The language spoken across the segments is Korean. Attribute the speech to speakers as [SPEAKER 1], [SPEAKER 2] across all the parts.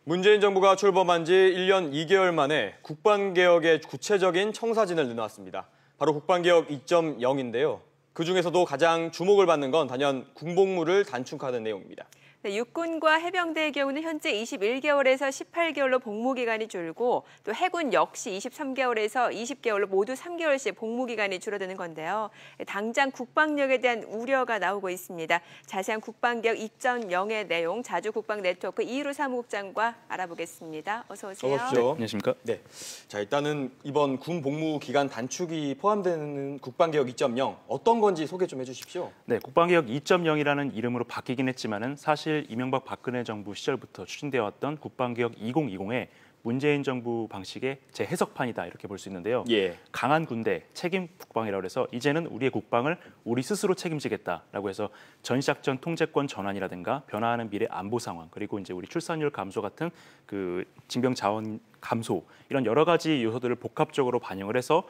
[SPEAKER 1] 문재인 정부가 출범한 지 1년 2개월 만에 국방개혁의 구체적인 청사진을 내놓았습니다. 바로 국방개혁 2.0인데요. 그중에서도 가장 주목을 받는 건 단연 군복무를 단축하는 내용입니다.
[SPEAKER 2] 네, 육군과 해병대의 경우는 현재 21개월에서 18개월로 복무 기간이 줄고 또 해군 역시 23개월에서 20개월로 모두 3개월씩 복무 기간이 줄어드는 건데요. 당장 국방력에 대한 우려가 나오고 있습니다. 자세한 국방개혁 2.0의 내용 자주 국방 네트워크 이일우 사무국장과 알아보겠습니다. 어서 오세요.
[SPEAKER 1] 어서 오십시오.
[SPEAKER 3] 안녕하십니까?
[SPEAKER 1] 네. 자, 일단은 이번 군 복무 기간 단축이 포함되는 국방개혁 2.0 어떤 건지 소개 좀 해주십시오.
[SPEAKER 3] 네, 국방개혁 2.0이라는 이름으로 바뀌긴 했지만은 사실 이명박 박근혜 정부 시절부터 추진되어 왔던 국방개혁 2020의 문재인 정부 방식의 재해석판이다 이렇게 볼 수 있는데요. 강한 군대, 책임 국방이라고 해서 이제는 우리의 국방을 우리 스스로 책임지겠다라고 해서 전시작전 통제권 전환이라든가 변화하는 미래 안보 상황 그리고 이제 우리 출산율 감소 같은 그 징병 자원 감소 이런 여러 가지 요소들을 복합적으로 반영을 해서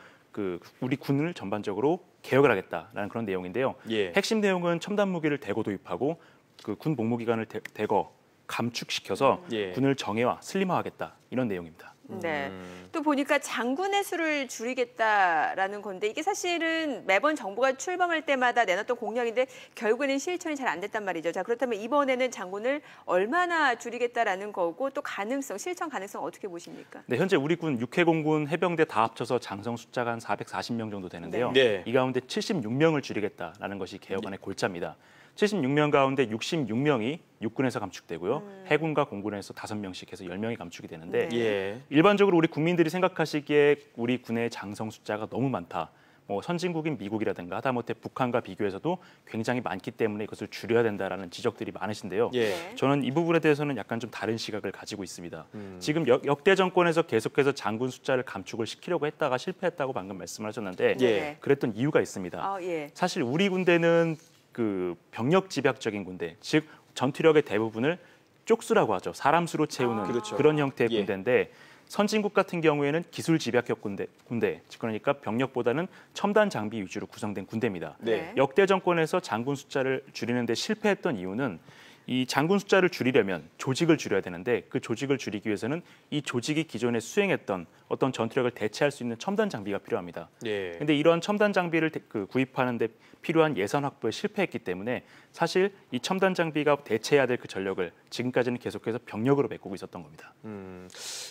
[SPEAKER 3] 우리 군을 전반적으로 개혁을 하겠다라는 그런 내용인데요. 핵심 내용은 첨단 무기를 대거 도입하고 그 군 복무 기간을 대거 감축시켜서 군을 정예화, 슬림화하겠다 이런 내용입니다.
[SPEAKER 2] 네. 또 보니까 장군의 수를 줄이겠다라는 건데 이게 사실은 매번 정부가 출범할 때마다 내놨던 공약인데 결국에는 실천이 잘 안 됐단 말이죠. 자, 그렇다면 이번에는 장군을 얼마나 줄이겠다라는 거고 또 가능성, 실천 가능성 어떻게 보십니까?
[SPEAKER 3] 네, 현재 우리 군 육해공군 해병대 다 합쳐서 장성 숫자가 한 440명 정도 되는데요. 이 가운데 76명을 줄이겠다라는 것이 개혁안의 골자입니다. 76명 가운데 66명이 육군에서 감축되고요. 해군과 공군에서 5명씩 해서 10명이 감축이 되는데 일반적으로 우리 국민들이 생각하시기에 우리 군의 장성 숫자가 너무 많다. 뭐 선진국인 미국이라든가 하다못해 북한과 비교해서도 굉장히 많기 때문에 이것을 줄여야 된다라는 지적들이 많으신데요. 저는 이 부분에 대해서는 약간 좀 다른 시각을 가지고 있습니다. 지금 역대 정권에서 계속해서 장군 숫자를 감축을 시키려고 했다가 실패했다고 방금 말씀을 하셨는데 그랬던 이유가 있습니다. 사실 우리 군대는 그 병력 집약적인 군대, 즉 전투력의 대부분을 쪽수라고 하죠. 사람 수로 채우는 그런 형태의 군대인데 선진국 같은 경우에는 기술 집약형 군대, 그러니까 병력보다는 첨단 장비 위주로 구성된 군대입니다. 역대 정권에서 장군 숫자를 줄이는 데 실패했던 이유는 이 장군 숫자를 줄이려면 조직을 줄여야 되는데 그 조직을 줄이기 위해서는 이 조직이 기존에 수행했던 어떤 전투력을 대체할 수 있는 첨단 장비가 필요합니다. 그런데 이러한 첨단 장비를 구입하는 데 필요한 예산 확보에 실패했기 때문에 사실 이 첨단 장비가 대체해야 될 그 전력을 지금까지는 계속해서 병력으로 메꾸고 있었던 겁니다.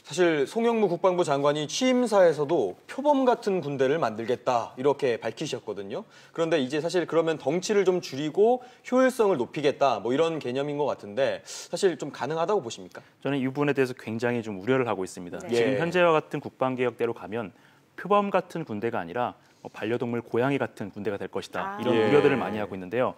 [SPEAKER 1] 사실 송영무 국방부 장관이 취임사에서도 표범 같은 군대를 만들겠다 이렇게 밝히셨거든요. 그런데 이제 사실 그러면 덩치를 좀 줄이고 효율성을 높이겠다 뭐 이런 개념인 것 같은데 사실 좀 가능하다고 보십니까?
[SPEAKER 3] 저는 이 부분에 대해서 굉장히 좀 우려를 하고 있습니다. 지금 현재와 같은 국방개혁대로 가면 표범 같은 군대가 아니라 반려동물 고양이 같은 군대가 될 것이다. 이런 우려들을 많이 하고 있는데요.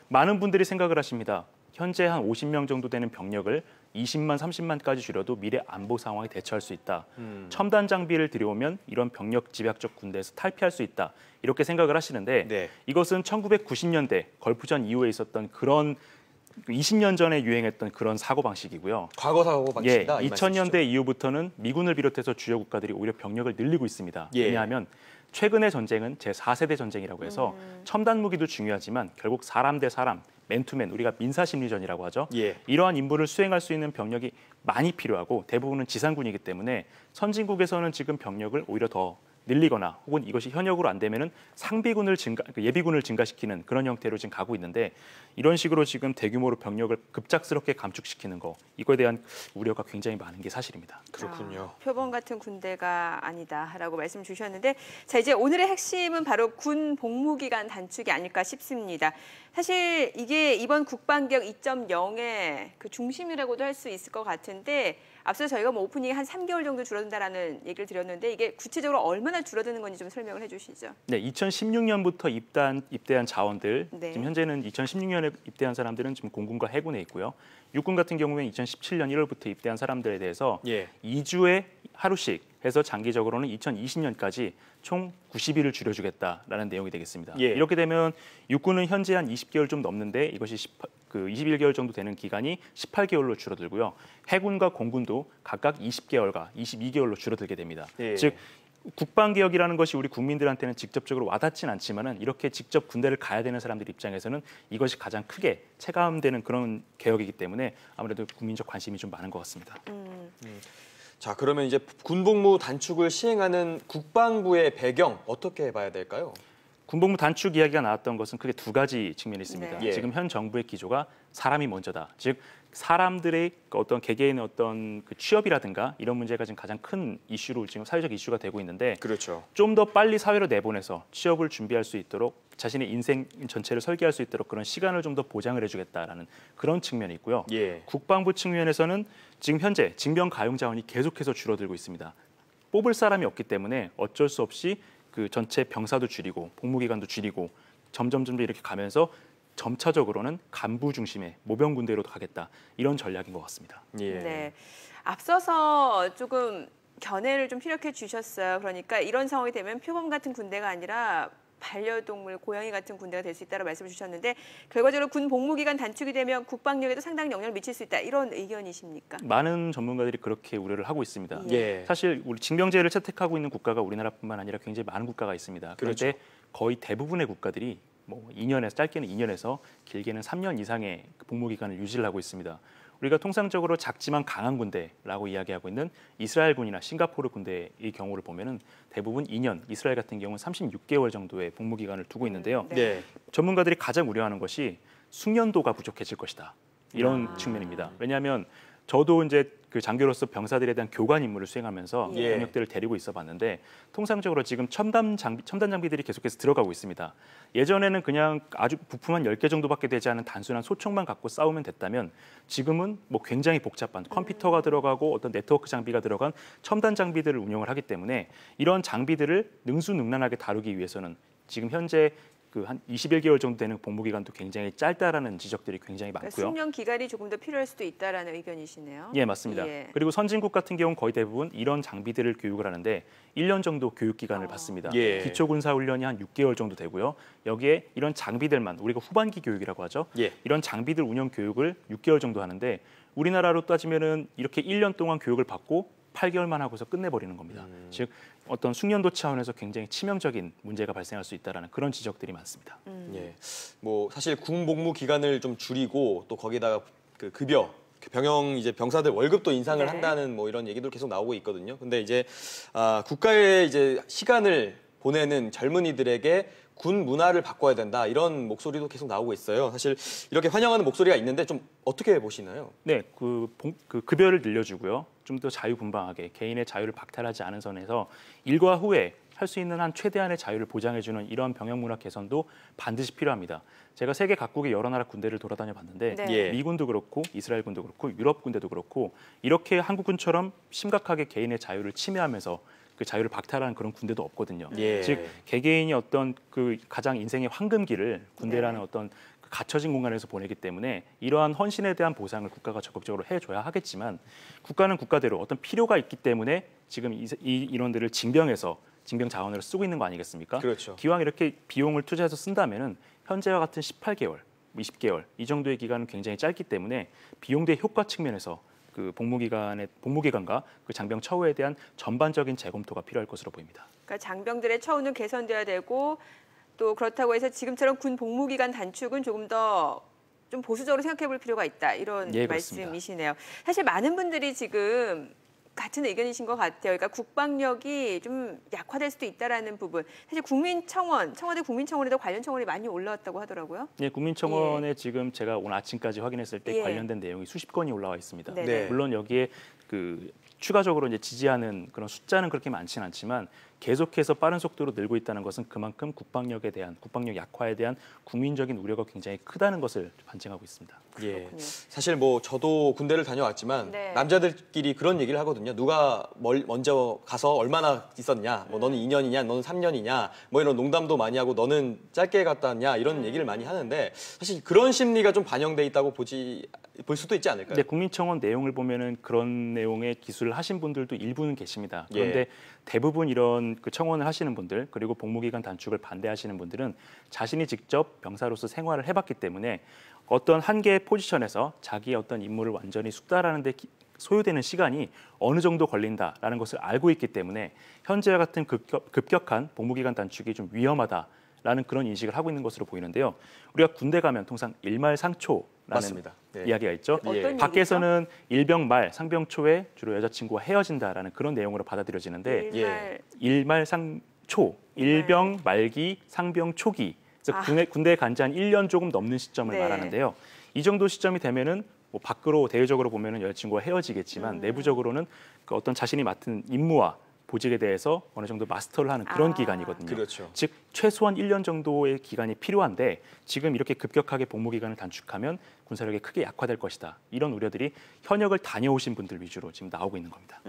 [SPEAKER 3] 많은 분들이 생각을 하십니다. 현재 한 50명 정도 되는 병력을 20만, 30만까지 줄여도 미래 안보 상황에 대처할 수 있다. 첨단 장비를 들여오면 이런 병력 집약적 군대에서 탈피할 수 있다. 이렇게 생각을 하시는데 이것은 1990년대 걸프전 이후에 있었던 그런 20년 전에 유행했던 그런 사고방식이고요.
[SPEAKER 1] 과거 사고방식이다.
[SPEAKER 3] 2000년대 이후부터는 미군을 비롯해서 주요 국가들이 오히려 병력을 늘리고 있습니다. 왜냐하면 최근의 전쟁은 제4세대 전쟁이라고 해서 첨단 무기도 중요하지만 결국 사람 대 사람, 맨투맨, 우리가 민사심리전이라고 하죠. 이러한 임무를 수행할 수 있는 병력이 많이 필요하고 대부분은 지상군이기 때문에 선진국에서는 지금 병력을 오히려 더 늘리거나 혹은 이것이 현역으로 안 되면은 상비군을 예비군을 증가시키는 그런 형태로 지금 가고 있는데 이런 식으로 지금 대규모로 병력을 급작스럽게 감축시키는 거 이거에 대한 우려가 굉장히 많은 게 사실입니다.
[SPEAKER 1] 그렇군요.
[SPEAKER 2] 표범 같은 군대가 아니다라고 말씀 주셨는데 자 이제 오늘의 핵심은 바로 군 복무 기간 단축이 아닐까 싶습니다. 사실 이게 이번 국방개혁 2.0의 그 중심이라고도 할 수 있을 것 같은데 앞서 저희가 뭐 오프닝에 한 3개월 정도 줄어든다라는 얘기를 드렸는데 이게 구체적으로 얼마나 줄어드는 건지 좀 설명을 해주시죠.
[SPEAKER 3] 네, 2016년부터 입대한 자원들, 지금 현재는 2016년에 입대한 사람들은 지금 공군과 해군에 있고요. 육군 같은 경우에는 2017년 1월부터 입대한 사람들에 대해서 2주에 하루씩 해서 장기적으로는 2020년까지 총 90일을 줄여주겠다라는 내용이 되겠습니다. 이렇게 되면 육군은 현재 한 20개월 좀 넘는데 이것이 21개월 정도 되는 기간이 18개월로 줄어들고요. 해군과 공군도 각각 20개월과 22개월로 줄어들게 됩니다. 즉 국방개혁이라는 것이 우리 국민들한테는 직접적으로 와닿진 않지만은 이렇게 직접 군대를 가야 되는 사람들 입장에서는 이것이 가장 크게 체감되는 그런 개혁이기 때문에 아무래도 국민적 관심이 좀 많은 것 같습니다.
[SPEAKER 1] 자, 그러면 이제 군복무 단축을 시행하는 국방부의 배경 어떻게 봐야 될까요?
[SPEAKER 3] 군복무 단축 이야기가 나왔던 것은 크게 두 가지 측면이 있습니다.
[SPEAKER 2] 네.
[SPEAKER 3] 지금 현 정부의 기조가 사람이 먼저다. 즉 사람들의 어떤 개개인의 어떤 그 취업이라든가 이런 문제가 지금 가장 큰 이슈로 지금 사회적 이슈가 되고 있는데
[SPEAKER 1] 그렇죠.
[SPEAKER 3] 좀 더 빨리 사회로 내보내서 취업을 준비할 수 있도록 자신의 인생 전체를 설계할 수 있도록 그런 시간을 좀 더 보장을 해주겠다라는 그런 측면이 있고요.
[SPEAKER 1] 예.
[SPEAKER 3] 국방부 측면에서는 지금 현재 징병 가용 자원이 계속해서 줄어들고 있습니다. 뽑을 사람이 없기 때문에 어쩔 수 없이 그 전체 병사도 줄이고 복무 기간도 줄이고 점점 이렇게 가면서 점차적으로는 간부 중심의 모병 군대로 가겠다 이런 전략인 것 같습니다.
[SPEAKER 1] 예.
[SPEAKER 2] 네. 앞서서 조금 견해를 좀 피력해 주셨어요. 그러니까 이런 상황이 되면 표범 같은 군대가 아니라 반려동물, 고양이 같은 군대가 될 수 있다고 말씀을 주셨는데 결과적으로 군 복무 기간 단축이 되면 국방력에도 상당히 영향을 미칠 수 있다. 이런 의견이십니까?
[SPEAKER 3] 많은 전문가들이 그렇게 우려를 하고 있습니다.
[SPEAKER 1] 예.
[SPEAKER 3] 사실 우리 징병제를 채택하고 있는 국가가 우리나라뿐만 아니라 굉장히 많은 국가가 있습니다. 그런데
[SPEAKER 1] 그렇죠.
[SPEAKER 3] 거의 대부분의 국가들이 뭐 2년에서 짧게는 2년에서 길게는 3년 이상의 복무 기간을 유지를 하고 있습니다. 우리가 통상적으로 작지만 강한 군대라고 이야기하고 있는 이스라엘군이나 싱가포르 군대의 경우를 보면은 대부분 2년, 이스라엘 같은 경우는 36개월 정도의 복무 기간을 두고 있는데요.
[SPEAKER 1] 네.
[SPEAKER 3] 전문가들이 가장 우려하는 것이 숙련도가 부족해질 것이다. 이런 측면입니다. 왜냐하면 저도 이제 그 장교로서 병사들에 대한 교관 임무를 수행하면서
[SPEAKER 1] 예.
[SPEAKER 3] 병력들을 데리고 있어봤는데 통상적으로 지금 첨단 장비들이 계속해서 들어가고 있습니다. 예전에는 그냥 아주 부품 한 10개 정도밖에 되지 않은 단순한 소총만 갖고 싸우면 됐다면 지금은 뭐 굉장히 복잡한 컴퓨터가 들어가고 어떤 네트워크 장비가 들어간 첨단 장비들을 운영을 하기 때문에 이런 장비들을 능수능란하게 다루기 위해서는 지금 현재 그 한 21개월 정도 되는 복무 기간도 굉장히 짧다라는 지적들이 굉장히 많고요.
[SPEAKER 2] 그러니까 숙련 기간이 조금 더 필요할 수도 있다라는 의견이시네요.
[SPEAKER 3] 예, 맞습니다.
[SPEAKER 2] 예.
[SPEAKER 3] 그리고 선진국 같은 경우는 거의 대부분 이런 장비들을 교육을 하는데 1년 정도 교육 기간을 받습니다.
[SPEAKER 1] 예.
[SPEAKER 3] 기초 군사 훈련이 한 6개월 정도 되고요. 여기에 이런 장비들만 우리가 후반기 교육이라고 하죠.
[SPEAKER 1] 예.
[SPEAKER 3] 이런 장비들 운영 교육을 6개월 정도 하는데 우리나라로 따지면은 이렇게 1년 동안 교육을 받고 8개월만 하고서 끝내버리는 겁니다. 즉 어떤 숙련도 차원에서 굉장히 치명적인 문제가 발생할 수 있다라는 그런 지적들이 많습니다.
[SPEAKER 1] 예. 뭐 사실 군 복무 기간을 좀 줄이고 또 거기다가 그 급여 병영 이제 병사들 월급도 인상을
[SPEAKER 2] 네.
[SPEAKER 1] 한다는 뭐 이런 얘기도 계속 나오고 있거든요. 근데 이제 국가의 이제 시간을 보내는 젊은이들에게 군 문화를 바꿔야 된다 이런 목소리도 계속 나오고 있어요. 사실 이렇게 환영하는 목소리가 있는데 좀 어떻게 보시나요?
[SPEAKER 3] 네, 그 급여를 늘려주고요. 좀 더 자유분방하게 개인의 자유를 박탈하지 않은 선에서 일과 후에 할 수 있는 한 최대한의 자유를 보장해주는 이런 병영 문화 개선도 반드시 필요합니다. 제가 세계 각국의 여러 나라 군대를 돌아다녀 봤는데
[SPEAKER 2] 네.
[SPEAKER 1] 예.
[SPEAKER 3] 미군도 그렇고 이스라엘 군도 그렇고 유럽 군대도 그렇고 이렇게 한국군처럼 심각하게 개인의 자유를 침해하면서 그 자유를 박탈하는 그런 군대도 없거든요.
[SPEAKER 1] 예.
[SPEAKER 3] 즉 개개인이 어떤 그 가장 인생의 황금기를 군대라는
[SPEAKER 2] 네.
[SPEAKER 3] 어떤 그 갇혀진 공간에서 보내기 때문에 이러한 헌신에 대한 보상을 국가가 적극적으로 해줘야 하겠지만 국가는 국가대로 어떤 필요가 있기 때문에 지금 이 인원들을 징병 자원으로 쓰고 있는 거 아니겠습니까?
[SPEAKER 1] 그렇죠.
[SPEAKER 3] 기왕 이렇게 비용을 투자해서 쓴다면은 현재와 같은 18개월, 20개월 이 정도의 기간은 굉장히 짧기 때문에 비용 대 효과 측면에서 그 복무 기간과 그 장병 처우에 대한 전반적인 재검토가 필요할 것으로 보입니다.
[SPEAKER 2] 그러니까 장병들의 처우는 개선돼야 되고 또 그렇다고 해서 지금처럼 군 복무 기간 단축은 조금 더 좀 보수적으로 생각해 볼 필요가 있다. 이런
[SPEAKER 3] 예, 그렇습니다.
[SPEAKER 2] 말씀이시네요. 사실 많은 분들이 지금 같은 의견이신 것 같아요. 그러니까 국방력이 좀 약화될 수도 있다라는 부분. 사실 청와대 국민청원에도 관련 청원이 많이 올라왔다고 하더라고요.
[SPEAKER 3] 네, 국민청원에 지금 제가 오늘 아침까지 확인했을 때
[SPEAKER 2] 예.
[SPEAKER 3] 관련된 내용이 수십 건이 올라와 있습니다.
[SPEAKER 2] 네네.
[SPEAKER 1] 네.
[SPEAKER 3] 물론 여기에 그 추가적으로 이제 지지하는 그런 숫자는 그렇게 많지는 않지만 계속해서 빠른 속도로 늘고 있다는 것은 그만큼 국방력 약화에 대한 국민적인 우려가 굉장히 크다는 것을 반증하고 있습니다.
[SPEAKER 1] 예.
[SPEAKER 2] 그렇군요.
[SPEAKER 1] 사실 뭐 저도 군대를 다녀왔지만
[SPEAKER 2] 네.
[SPEAKER 1] 남자들끼리 그런 얘기를 하거든요. 누가 먼저 가서 얼마나 있었냐, 뭐 너는 2년이냐, 너는 3년이냐, 뭐 이런 농담도 많이 하고 너는 짧게 갔다 왔냐 이런 얘기를 많이 하는데 사실 그런 심리가 좀 반영돼 있다고 볼 수도 있지 않을까요?
[SPEAKER 3] 근데 국민청원 내용을 보면은 그런 내용의 기술을 하신 분들도 일부는 계십니다. 그런데
[SPEAKER 1] 예.
[SPEAKER 3] 대부분 이런 그 청원을 하시는 분들 그리고 복무기간 단축을 반대하시는 분들은 자신이 직접 병사로서 생활을 해봤기 때문에 어떤 한 개의 포지션에서 자기의 어떤 임무를 완전히 숙달하는 데 소요되는 시간이 어느 정도 걸린다라는 것을 알고 있기 때문에 현재와 같은 급격한 복무기간 단축이 좀 위험하다라는 그런 인식을 하고 있는 것으로 보이는데요. 우리가 군대 가면 통상 일말상초라는
[SPEAKER 1] 맞습니다. 네.
[SPEAKER 3] 이야기가 있죠.
[SPEAKER 2] 어떤
[SPEAKER 3] 밖에서는 일병 말, 상병 초에 주로 여자친구와 헤어진다라는 그런 내용으로 받아들여지는데 일말상초, 일병 말기, 상병 초기. 그래서 군대에 간 지 한 1년 조금 넘는 시점을 말하는데요. 이 정도 시점이 되면은 뭐 밖으로 대외적으로 보면은 여자친구와 헤어지겠지만 내부적으로는 그 어떤 자신이 맡은 임무와 보직에 대해서 어느 정도 마스터를 하는 그런 기간이거든요.
[SPEAKER 1] 그렇죠.
[SPEAKER 3] 즉 최소한 1년 정도의 기간이 필요한데 지금 이렇게 급격하게 복무 기간을 단축하면 군사력이 크게 약화될 것이다. 이런 우려들이 현역을 다녀오신 분들 위주로 지금 나오고 있는 겁니다.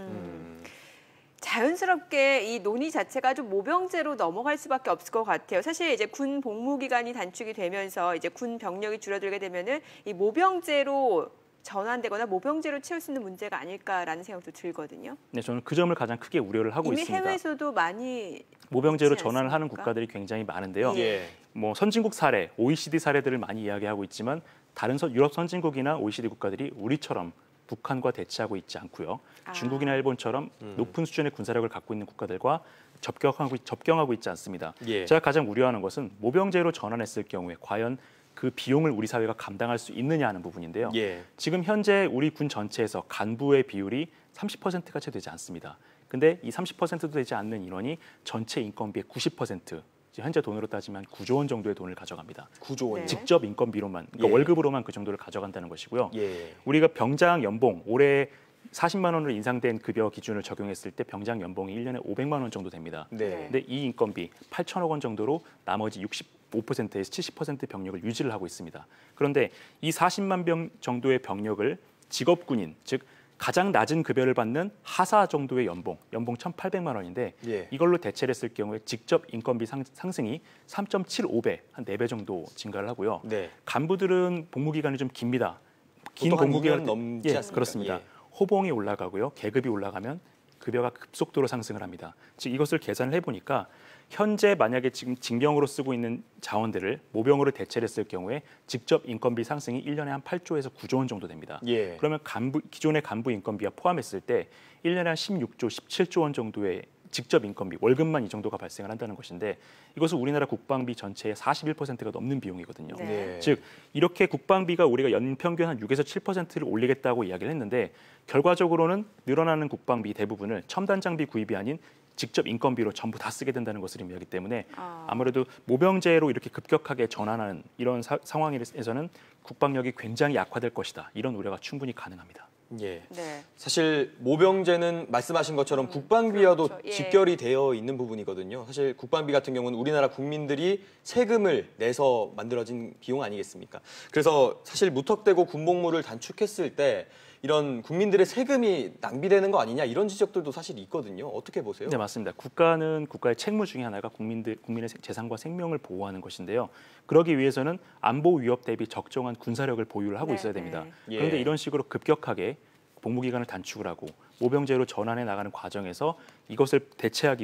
[SPEAKER 2] 자연스럽게 이 논의 자체가 좀 모병제로 넘어갈 수밖에 없을 것 같아요. 사실 이제 군 복무 기간이 단축이 되면서 이제 군 병력이 줄어들게 되면은 이 모병제로 전환되거나 모병제로 채울 수 있는 문제가 아닐까라는 생각도 들거든요.
[SPEAKER 3] 네, 저는 그 점을 가장 크게 우려를 하고
[SPEAKER 2] 이미
[SPEAKER 3] 있습니다.
[SPEAKER 2] 해외에서도 많이
[SPEAKER 3] 모병제로
[SPEAKER 2] 있지
[SPEAKER 3] 전환을 하는
[SPEAKER 2] 않습니까?
[SPEAKER 3] 국가들이 굉장히 많은데요.
[SPEAKER 1] 예.
[SPEAKER 3] 뭐 선진국 사례, OECD 사례들을 많이 이야기하고 있지만 다른 유럽 선진국이나 OECD 국가들이 우리처럼 북한과 대치하고 있지 않고요. 중국이나 일본처럼 높은 수준의 군사력을 갖고 있는 국가들과 접경하고 있지 않습니다.
[SPEAKER 1] 예.
[SPEAKER 3] 제가 가장 우려하는 것은 모병제로 전환했을 경우에 과연 그 비용을 우리 사회가 감당할 수 있느냐 하는 부분인데요.
[SPEAKER 1] 예.
[SPEAKER 3] 지금 현재 우리 군 전체에서 간부의 비율이 30%가 채 되지 않습니다. 근데 이 30%도 되지 않는 인원이 전체 인건비의 90%, 현재 돈으로 따지면 9조 원 정도의 돈을 가져갑니다.
[SPEAKER 1] 9조 원이요?
[SPEAKER 2] 네.
[SPEAKER 3] 직접 인건비로만, 그러니까
[SPEAKER 1] 예.
[SPEAKER 3] 월급으로만 그 정도를 가져간다는 것이고요.
[SPEAKER 1] 예.
[SPEAKER 3] 우리가 병장 연봉 올해 40만 원으로 인상된 급여 기준을 적용했을 때 병장 연봉이 1년에 500만 원 정도 됩니다.
[SPEAKER 1] 네.
[SPEAKER 3] 근데 이 인건비 8천억 원 정도로 나머지 65%에서 70% 병력을 유지를 하고 있습니다. 그런데 이 40만 병 정도의 병력을 직업군인, 즉 가장 낮은 급여를 받는 하사 정도의 연봉 1,800만 원인데
[SPEAKER 1] 예.
[SPEAKER 3] 이걸로 대체를 했을 경우에 직접 인건비 상승이 3.75배, 한 4배 정도 증가를 하고요.
[SPEAKER 1] 네.
[SPEAKER 3] 간부들은 복무 기간이 좀 깁니다. 긴
[SPEAKER 1] 보통 한
[SPEAKER 3] 복무
[SPEAKER 1] 2년
[SPEAKER 3] 기간
[SPEAKER 1] 넘지
[SPEAKER 3] 예,
[SPEAKER 1] 않습니까?
[SPEAKER 3] 그렇습니다.
[SPEAKER 1] 예.
[SPEAKER 3] 호봉이 올라가고요. 계급이 올라가면 급여가 급속도로 상승을 합니다. 즉 이것을 계산을 해보니까 현재 만약에 지금 징병으로 쓰고 있는 자원들을 모병으로 대체를 했을 경우에 직접 인건비 상승이 1년에 한 8조에서 9조 원 정도 됩니다.
[SPEAKER 1] 예.
[SPEAKER 3] 그러면 기존의 간부 인건비와 포함했을 때 1년에 한 16조, 17조 원 정도의 직접 인건비, 월급만 이 정도가 발생을 한다는 것인데 이것은 우리나라 국방비 전체의 41%가 넘는 비용이거든요.
[SPEAKER 2] 네.
[SPEAKER 1] 네.
[SPEAKER 3] 즉 이렇게 국방비가 우리가 연인 평균 한 6에서 7%를 올리겠다고 이야기를 했는데 결과적으로는 늘어나는 국방비 대부분을 첨단 장비 구입이 아닌 직접 인건비로 전부 다 쓰게 된다는 것을 의미하기 때문에 아무래도 모병제로 이렇게 급격하게 전환하는 이런 상황에서는 국방력이 굉장히 약화될 것이다. 이런 우려가 충분히 가능합니다.
[SPEAKER 1] 예.
[SPEAKER 2] 네.
[SPEAKER 1] 사실 모병제는 말씀하신 것처럼 국방비와도
[SPEAKER 2] 그렇죠. 예.
[SPEAKER 1] 직결이 되어 있는 부분이거든요. 사실 국방비 같은 경우는 우리나라 국민들이 세금을 내서 만들어진 비용 아니겠습니까? 그래서 사실 무턱대고 군복무를 단축했을 때 이런 국민들의 세금이 낭비되는 거 아니냐 이런 지적들도 사실 있거든요. 어떻게 보세요?
[SPEAKER 3] 네, 맞습니다. 국가는 국가의 책무 중에 하나가 국민의 재산과 생명을 보호하는 것인데요. 그러기 위해서는 안보 위협 대비 적정한 군사력을 보유를 하고
[SPEAKER 2] 네,
[SPEAKER 3] 있어야 됩니다.
[SPEAKER 1] 네.
[SPEAKER 3] 그런데
[SPEAKER 1] 예.
[SPEAKER 3] 이런 식으로 급격하게 복무기간을 단축을 하고 모병제로 전환해 나가는 과정에서 이것을 대체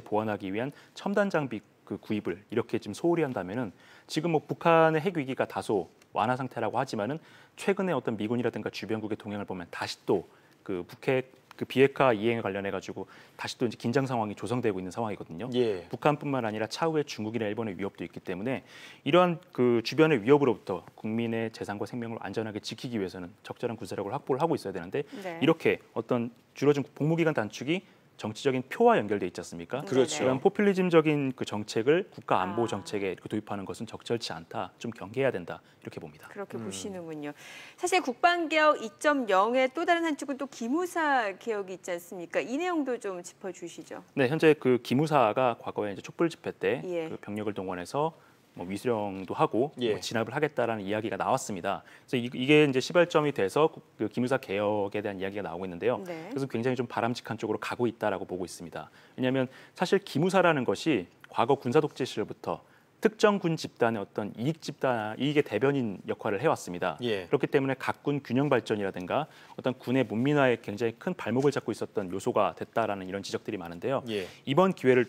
[SPEAKER 3] 보완하기 위한 첨단 장비 그 구입을 이렇게 지금 소홀히 한다면은 지금 뭐 북한의 핵 위기가 다소 완화 상태라고 하지만은 최근에 어떤 미군이라든가 주변국의 동향을 보면 다시 또 그 북핵 그 비핵화 이행에 관련해 가지고 다시 또 이제 긴장 상황이 조성되고 있는 상황이거든요.
[SPEAKER 1] 예.
[SPEAKER 3] 북한뿐만 아니라 차후에 중국이나 일본의 위협도 있기 때문에 이러한 그 주변의 위협으로부터 국민의 재산과 생명을 안전하게 지키기 위해서는 적절한 군사력을 확보를 하고 있어야 되는데
[SPEAKER 2] 네.
[SPEAKER 3] 이렇게 어떤 줄어진 복무기간 단축이 정치적인 표와 연결돼 있지 않습니까?
[SPEAKER 1] 그렇죠.
[SPEAKER 3] 이런 포퓰리즘적인 그 정책을 국가 안보 정책에 이렇게 도입하는 것은 적절치 않다. 좀 경계해야 된다. 이렇게 봅니다.
[SPEAKER 2] 그렇게 보시는군요. 사실 국방개혁 2.0의 또 다른 한 축은 또 기무사 개혁이 있지 않습니까? 이 내용도 좀 짚어주시죠.
[SPEAKER 3] 네, 현재 그 기무사가 과거에 이제 촛불 집회 때
[SPEAKER 2] 예.
[SPEAKER 3] 그 병력을 동원해서 뭐 위수령도 하고
[SPEAKER 1] 예.
[SPEAKER 3] 뭐 진압을 하겠다라는 이야기가 나왔습니다. 그래서 이게 이제 시발점이 돼서 그 기무사 개혁에 대한 이야기가 나오고 있는데요.
[SPEAKER 2] 네.
[SPEAKER 3] 그래서 굉장히 좀 바람직한 쪽으로 가고 있다라고 보고 있습니다. 왜냐하면 사실 기무사라는 것이 과거 군사 독재 시절부터 특정 군 집단의 어떤 이익의 대변인 역할을 해왔습니다.
[SPEAKER 1] 예.
[SPEAKER 3] 그렇기 때문에 각 군 균형 발전이라든가 어떤 군의 문민화에 굉장히 큰 발목을 잡고 있었던 요소가 됐다라는 이런 지적들이 많은데요.
[SPEAKER 1] 예.
[SPEAKER 3] 이번 기회로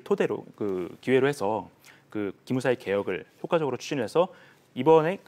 [SPEAKER 3] 해서 그 기무사의 개혁을 효과적으로 추진해서 이번에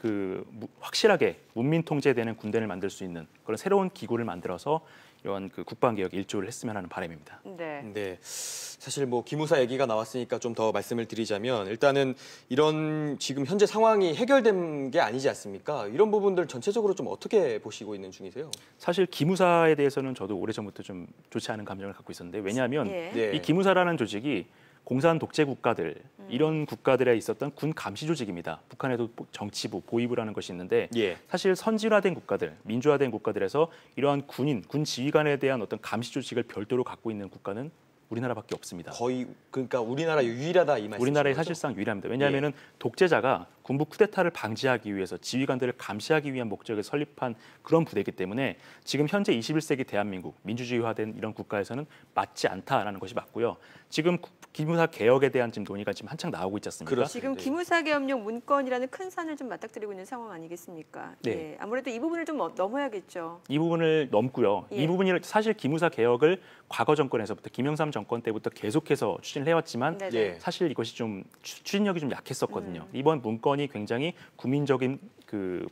[SPEAKER 3] 확실하게 문민 통제되는 군대를 만들 수 있는 그런 새로운 기구를 만들어서 이런 국방개혁 1조를 했으면 하는 바람입니다.
[SPEAKER 1] 네. 사실 뭐 기무사 얘기가 나왔으니까 좀 더 말씀을 드리자면 일단은 이런 지금 현재 상황이 해결된 게 아니지 않습니까? 이런 부분들 전체적으로 좀 어떻게 보시고 있는 중이세요?
[SPEAKER 3] 사실 기무사에 대해서는 저도 오래전부터 좀 좋지 않은 감정을 갖고 있었는데 왜냐하면
[SPEAKER 1] 예.
[SPEAKER 3] 이 기무사라는 조직이 공산 독재 국가들 이런 국가들에 있었던 군 감시 조직입니다. 북한에도 정치부, 보위부라는 것이 있는데
[SPEAKER 1] 예.
[SPEAKER 3] 사실 선진화된 국가들, 민주화된 국가들에서 이러한 군 지휘관에 대한 어떤 감시 조직을 별도로 갖고 있는 국가는 우리나라밖에 없습니다.
[SPEAKER 1] 거의 그러니까 우리나라 유일하다 이 말씀이시죠?
[SPEAKER 3] 우리나라에 사실상 유일합니다. 왜냐하면은 독재자가 군부 쿠데타를 방지하기 위해서 지휘관들을 감시하기 위한 목적을 설립한 그런 부대이기 때문에 지금 현재 21세기 대한민국 민주주의화된 이런 국가에서는 맞지 않다라는 것이 맞고요. 지금 기무사 개혁에 대한 지금 논의가 지금 한창 나오고 있지 않습니까?
[SPEAKER 1] 그렇습니다.
[SPEAKER 2] 지금 기무사 개혁용 문건이라는 큰 산을 좀 맞닥뜨리고 있는 상황 아니겠습니까?
[SPEAKER 3] 네.
[SPEAKER 2] 예, 아무래도 이 부분을 좀 넘어야겠죠.
[SPEAKER 3] 이 부분을 넘고요.
[SPEAKER 2] 예.
[SPEAKER 3] 이 부분이 사실 기무사 개혁을 과거 정권에서부터 김영삼 정권 때부터 계속해서 추진을 해왔지만
[SPEAKER 2] 네네.
[SPEAKER 1] 예.
[SPEAKER 3] 사실 이것이 좀 추진력이 좀 약했었거든요. 이번 문건이 굉장히 국민적인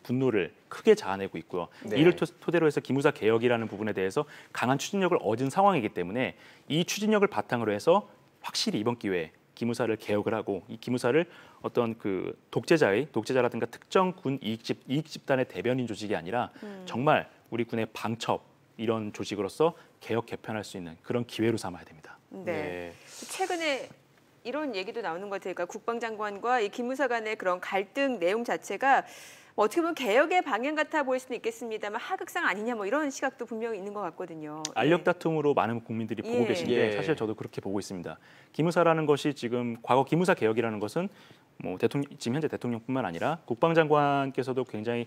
[SPEAKER 3] 분노를 크게 자아내고 있고요.
[SPEAKER 1] 네.
[SPEAKER 3] 이를 토대로 해서 기무사 개혁이라는 부분에 대해서 강한 추진력을 얻은 상황이기 때문에 이 추진력을 바탕으로 해서 확실히 이번 기회에 기무사를 개혁을 하고 이 기무사를 어떤 독재자라든가 특정 군 이익 집단의 대변인 조직이 아니라 정말 우리 군의 방첩 이런 조직으로서 개혁 개편할 수 있는 그런 기회로 삼아야 됩니다.
[SPEAKER 2] 네. 최근에 이런 얘기도 나오는 것 같아요. 그러니까 국방장관과 이 기무사 간의 그런 갈등 내용 자체가 어떻게 보면 개혁의 방향 같아 보일 수는 있겠습니다만 하극상 아니냐 뭐 이런 시각도 분명히 있는 것 같거든요.
[SPEAKER 3] 알력 다툼으로 많은 국민들이 보고 계신데
[SPEAKER 1] 예.
[SPEAKER 3] 사실 저도 그렇게 보고 있습니다. 기무사라는 것이 지금 과거 기무사 개혁이라는 것은 뭐 지금 현재 대통령뿐만 아니라 국방장관께서도 굉장히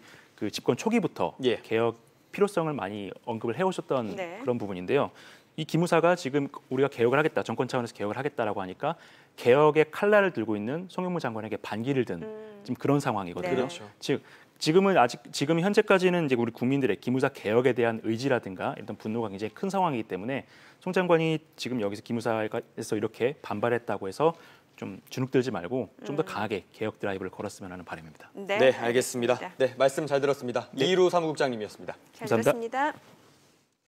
[SPEAKER 3] 집권 초기부터
[SPEAKER 1] 예.
[SPEAKER 3] 개혁 필요성을 많이 언급을 해오셨던
[SPEAKER 2] 네.
[SPEAKER 3] 그런 부분인데요. 이 기무사가 지금 우리가 개혁을 하겠다, 정권 차원에서 개혁을 하겠다라고 하니까 개혁의 칼날을 들고 있는 송영무 장관에게 반기를 든 지금 그런 상황이거든요.
[SPEAKER 2] 네.
[SPEAKER 1] 그렇죠.
[SPEAKER 3] 즉 지금 현재까지는 이제 우리 국민들의 기무사 개혁에 대한 의지라든가 이런 분노가 굉장히 큰 상황이기 때문에 송 장관이 지금 여기서 기무사에서 이렇게 반발했다고 해서 좀 주눅들지 말고 좀 더 강하게 개혁 드라이브를 걸었으면 하는 바람입니다.
[SPEAKER 1] 네, 알겠습니다. 네, 말씀 잘 들었습니다. 이희루 사무국장님이었습니다.
[SPEAKER 2] 잘
[SPEAKER 3] 감사합니다.
[SPEAKER 2] 들었습니다.